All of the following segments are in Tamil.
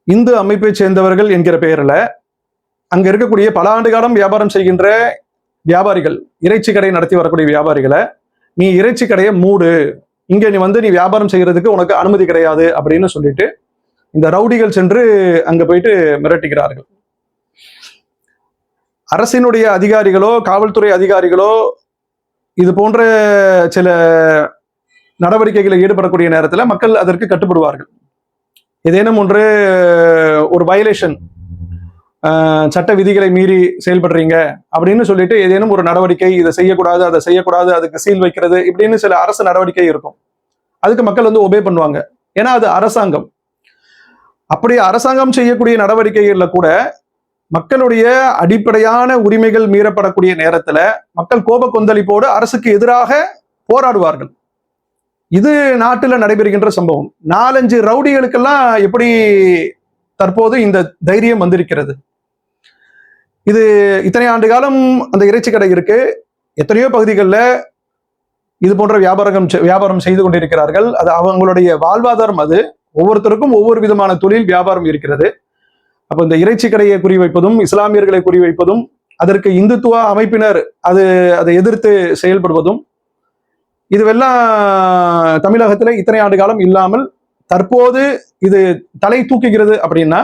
இந்து அமைப்பை சேர்ந்தவர்கள் என்கிற பெயரில் அங்க இருக்கக்கூடிய பல ஆண்டு காலம் வியாபாரம் செய்கின்ற வியாபாரிகள், இறைச்சி கடை நடத்தி வரக்கூடிய வியாபாரிகளை, நீ இறைச்சி கடையை மூடு, இங்க நீ வியாபாரம் செய்யறதுக்கு உனக்கு அனுமதி கிடையாது அப்படின்னு சொல்லிட்டு இந்த ரவுடிகள் சென்று அங்க போயிட்டு மிரட்டுகிறார்கள். அரசினுடைய அதிகாரிகளோ காவல்துறை அதிகாரிகளோ இது போன்ற சில நடவடிக்கைகளில் ஈடுபடக்கூடிய நேரத்தில் மக்கள் அதற்கு கட்டுப்படுவார்கள். ஏதேனும் ஒரு வயலேஷன், சட்ட விதிகளை மீறி செயல்படுறீங்க அப்படின்னு சொல்லிட்டு ஏதேனும் ஒரு நடவடிக்கை, இதை செய்யக்கூடாது அதை செய்யக்கூடாது, அதுக்கு சீல் வைக்கிறது இப்படின்னு சில அரசு நடவடிக்கை இருக்கும். அதுக்கு மக்கள் ஒபே பண்ணுவாங்க, ஏன்னா அது அரசாங்கம். அப்படி அரசாங்கம் செய்யக்கூடிய நடவடிக்கைகள்ல கூட மக்களுடைய அடிப்படையான உரிமைகள் மீறப்படக்கூடிய நேரத்துல மக்கள் கோப கொந்தளிப்போடு அரசுக்கு எதிராக போராடுவார்கள். இது நாட்டுல நடைபெறுகின்ற சம்பவம். 4-5 ரவுடிகளுக்கெல்லாம் எப்படி தற்போது இந்த தைரியம் வந்திருக்கிறது? இது இத்தனை ஆண்டு காலம் அந்த இறைச்சி கடை இருக்கு, எத்தனையோ பகுதிகளில் இது போன்ற வியாபாரம் செய்து கொண்டிருக்கிறார்கள். அது அவங்களுடைய வாழ்வாதாரம். அது ஒவ்வொருத்தருக்கும் ஒவ்வொரு விதமான தொழில் வியாபாரம் இருக்கிறது. அப்ப இந்த இறைச்சி கடையை குறிவைப்பதும் இஸ்லாமியர்களை குறிவைப்பதும் அதற்கு இந்துத்துவ அமைப்பினர் அதை எதிர்த்து செயல்படுவதும் இதுவெல்லாம் தமிழகத்துல இத்தனை ஆண்டு காலம் இல்லாமல் தற்போது இது தலை தூக்குகிறது. அப்படின்னா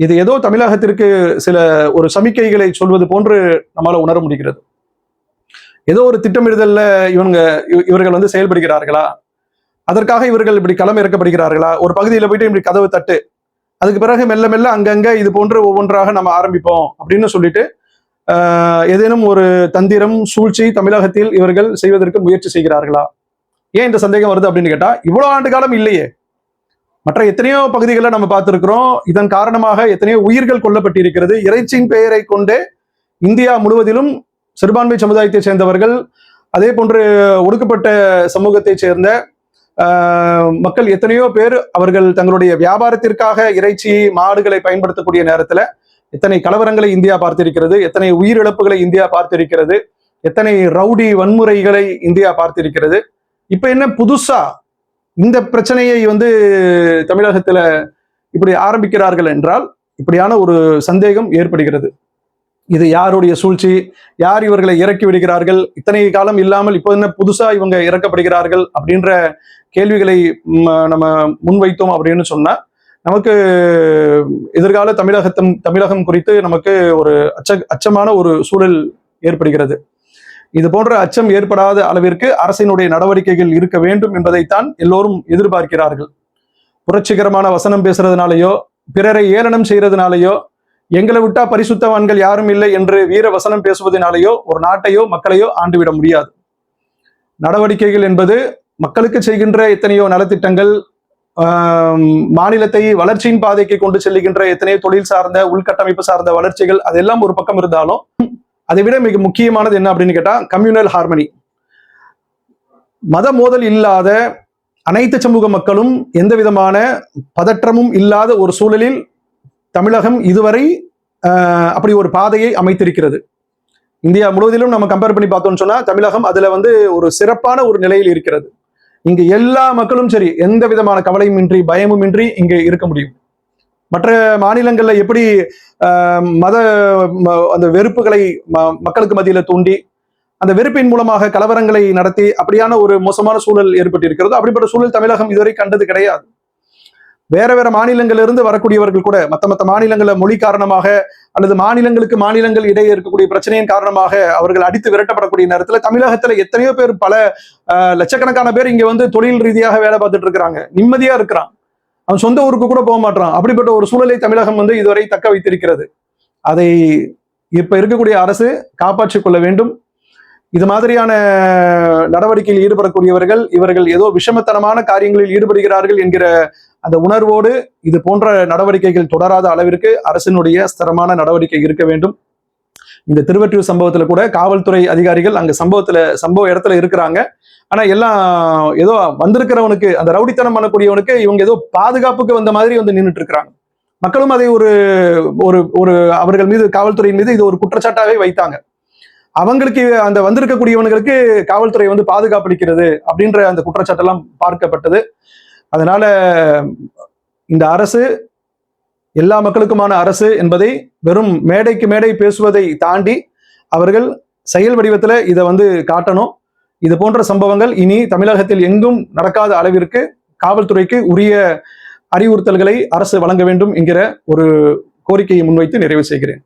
இது ஏதோ தமிழகத்திற்கு சில ஒரு சமிக்கைகளை சொல்வது போன்று நம்மளால உணர முடிகிறது. ஏதோ ஒரு திட்டமிடுதல்ல இவர்கள் செயல்படுகிறார்களா? அதற்காக இவர்கள் இப்படி களம் இறக்கப்படுகிறார்களா? ஒரு பகுதியில் போயிட்டு இப்படி கதவு தட்டு, அதுக்கு பிறகு மெல்ல மெல்ல அங்கங்க இது போன்று ஒவ்வொன்றாக நம்ம ஆரம்பிப்போம் அப்படின்னு சொல்லிட்டு ஏதேனும் ஒரு தந்திரம் சூழ்ச்சி தமிழகத்தில் இவர்கள் செய்வதற்கு முயற்சி செய்கிறார்களா? ஏன் இந்த சந்தேகம் வருது அப்படின்னு கேட்டா, இவ்வளவு ஆண்டு காலம் இல்லையே, மற்ற எத்தனையோ பகுதிகளில் நம்ம பார்த்திருக்கிறோம். இதன் காரணமாக எத்தனையோ உயிர்கள் கொல்லப்பட்டிருக்கிறது. இறைச்சியின் பெயரை கொண்டே இந்தியா முழுவதிலும் சிறுபான்மை சமுதாயத்தை சேர்ந்தவர்கள், அதே போன்று ஒடுக்கப்பட்ட சமூகத்தை சேர்ந்த மக்கள் எத்தனையோ பேர் அவர்கள் தங்களுடைய வியாபாரத்திற்காக இறைச்சி மாடுகளை பயன்படுத்தக்கூடிய நேரத்துல எத்தனை கலவரங்களை இந்தியா பார்த்திருக்கிறது, எத்தனை உயிரிழப்புகளை இந்தியா பார்த்திருக்கிறது, எத்தனை ரவுடி வன்முறைகளை இந்தியா பார்த்திருக்கிறது. இப்ப என்ன புதுசா இந்த பிரச்சனையை தமிழகத்துல இப்படி ஆரம்பிக்கிறார்கள் என்றால் இப்படியான ஒரு சந்தேகம் ஏற்படுகிறது. இது யாருடைய சூழ்ச்சி? யார் இவர்களை இறக்கி விடுகிறார்கள்? இத்தனை காலம் இல்லாமல் இப்போ என்ன புதுசா இவங்க இறக்கப்படுகிறார்கள் அப்படின்ற கேள்விகளை நம்ம முன்வைத்தோம் அப்படின்னு சொன்னா நமக்கு எதிர்கால தமிழகம் குறித்து நமக்கு ஒரு அச்சமான ஒரு சூழல் ஏற்படுகிறது. இது போன்ற அச்சம் ஏற்படாத அளவிற்கு அரசினுடைய நடவடிக்கைகள் இருக்க வேண்டும் என்பதைத்தான் எல்லோரும் எதிர்பார்க்கிறார்கள். புரட்சிகரமான வசனம் பேசுறதுனாலயோ பிறரை ஏளனம் செய்யறதுனாலயோ எங்களை விட்டா பரிசுத்தவான்கள் யாரும் இல்லை என்று வீர வசனம் பேசுவதனாலேயோ ஒரு நாட்டையோ மக்களையோ ஆண்டுவிட முடியாது. நடவடிக்கைகள் என்பது மக்களுக்கு செய்கின்ற எத்தனையோ நலத்திட்டங்கள், மாநிலத்தை வளர்ச்சியின் பாதைக்கு கொண்டு செல்லுகின்ற எத்தனையோ தொழில் சார்ந்த உள்கட்டமைப்பு சார்ந்த வளர்ச்சிகள், அதெல்லாம் ஒரு பக்கம் இருந்தாலும் அதை விட மிக முக்கியமானது என்ன அப்படின்னு கேட்டா கம்யூனல் ஹார்மனி. மத மோதல் இல்லாத அனைத்து சமூக மக்களும் எந்த விதமான பதற்றமும் இல்லாத ஒரு சூழலில் தமிழகம் இதுவரை அப்படி ஒரு பாதையை அமைத்திருக்கிறது. இந்தியா முழுவதிலும் நம்ம கம்பேர் பண்ணி பார்த்தோம்னு சொன்னா தமிழகம் அதுல ஒரு சிறப்பான ஒரு நிலையில் இருக்கிறது. இங்க எல்லா மக்களும் சரி எந்த விதமான கவலையும் இன்றி பயமும் இன்றி இங்கே இருக்க முடியும். மற்ற மாநிலங்கள்ல எப்படி மத அந்த வெறுப்புகளை மக்களுக்கு மத்தியில தூண்டி அந்த வெறுப்பின் மூலமாக கலவரங்களை நடத்தி அப்படியான ஒரு மோசமான சூழல் ஏற்பட்டு இருக்கிறதோ அப்படிப்பட்ட சூழல் தமிழகம் இதுவரை கண்டது கிடையாது. வேற வேற மாநிலங்களிலிருந்து வரக்கூடியவர்கள் கூட மற்ற மாநிலங்கள மொழி காரணமாக அல்லது மாநிலங்கள் இடையே இருக்கக்கூடிய பிரச்சனையின் காரணமாக அவர்கள் அடித்து விரட்டப்படக்கூடிய நேரத்துல தமிழகத்துல எத்தனையோ பேர், பல லட்சக்கணக்கான பேர் இங்க தொழில் ரீதியாக வேலை பார்த்துட்டு இருக்கிறாங்க, நிம்மதியா இருக்கிறான், அவன் சொந்த ஊருக்கு கூட போக மாட்டான். அப்படிப்பட்ட ஒரு சூழலை தமிழகம் இதுவரை தக்க வைத்திருக்கிறது. அதை இப்ப இருக்கக்கூடிய அரசு காப்பாற்றிக் கொள்ள வேண்டும். இது மாதிரியான நடவடிக்கையில் ஈடுபடக்கூடியவர்கள் இவர்கள் ஏதோ விஷமத்தனமான காரியங்களில் ஈடுபடுகிறார்கள் என்கிற அந்த உணர்வோடு இது போன்ற நடவடிக்கைகள் தொடராத அளவிற்கு அரசினுடைய ஸ்திரமான நடவடிக்கை இருக்க வேண்டும். இந்த திருவொற்றியூர் சம்பவத்துல கூட காவல்துறை அதிகாரிகள் அங்க சம்பவ இடத்துல இருக்கிறாங்க. ஆனா எல்லாம் ஏதோ வந்திருக்கிறவனுக்கு, அந்த ரவுடித்தனம் பண்ணக்கூடியவனுக்கு இவங்க ஏதோ பாதுகாப்புக்கு வந்த மாதிரி நின்றுட்டு இருக்கிறாங்க. மக்களும் அதை ஒரு அவர்கள் மீது, காவல்துறையின் மீது இது ஒரு குற்றச்சாட்டாவே வைத்தாங்க. அவங்களுக்கு அந்த வந்திருக்கக்கூடியவனுக்கு காவல்துறை பாதுகாப்பு அளிக்கிறது அப்படின்ற அந்த குற்றச்சாட்டெல்லாம் பார்க்கப்பட்டது. அதனால இந்த அரசு எல்லா மக்களுக்குமான அரசு என்பதை வெறும் மேடைக்கு மேடை பேசுவதை தாண்டி அவர்கள் செயல் வடிவத்தில் இதை காட்டணும். இது போன்ற சம்பவங்கள் இனி தமிழகத்தில் எங்கும் நடக்காத அளவிற்கு காவல்துறைக்கு உரிய அறிவுறுத்தல்களை அரசு வழங்க வேண்டும் என்கிற ஒரு கோரிக்கையை முன்வைத்து நிறைவு செய்கிறேன்.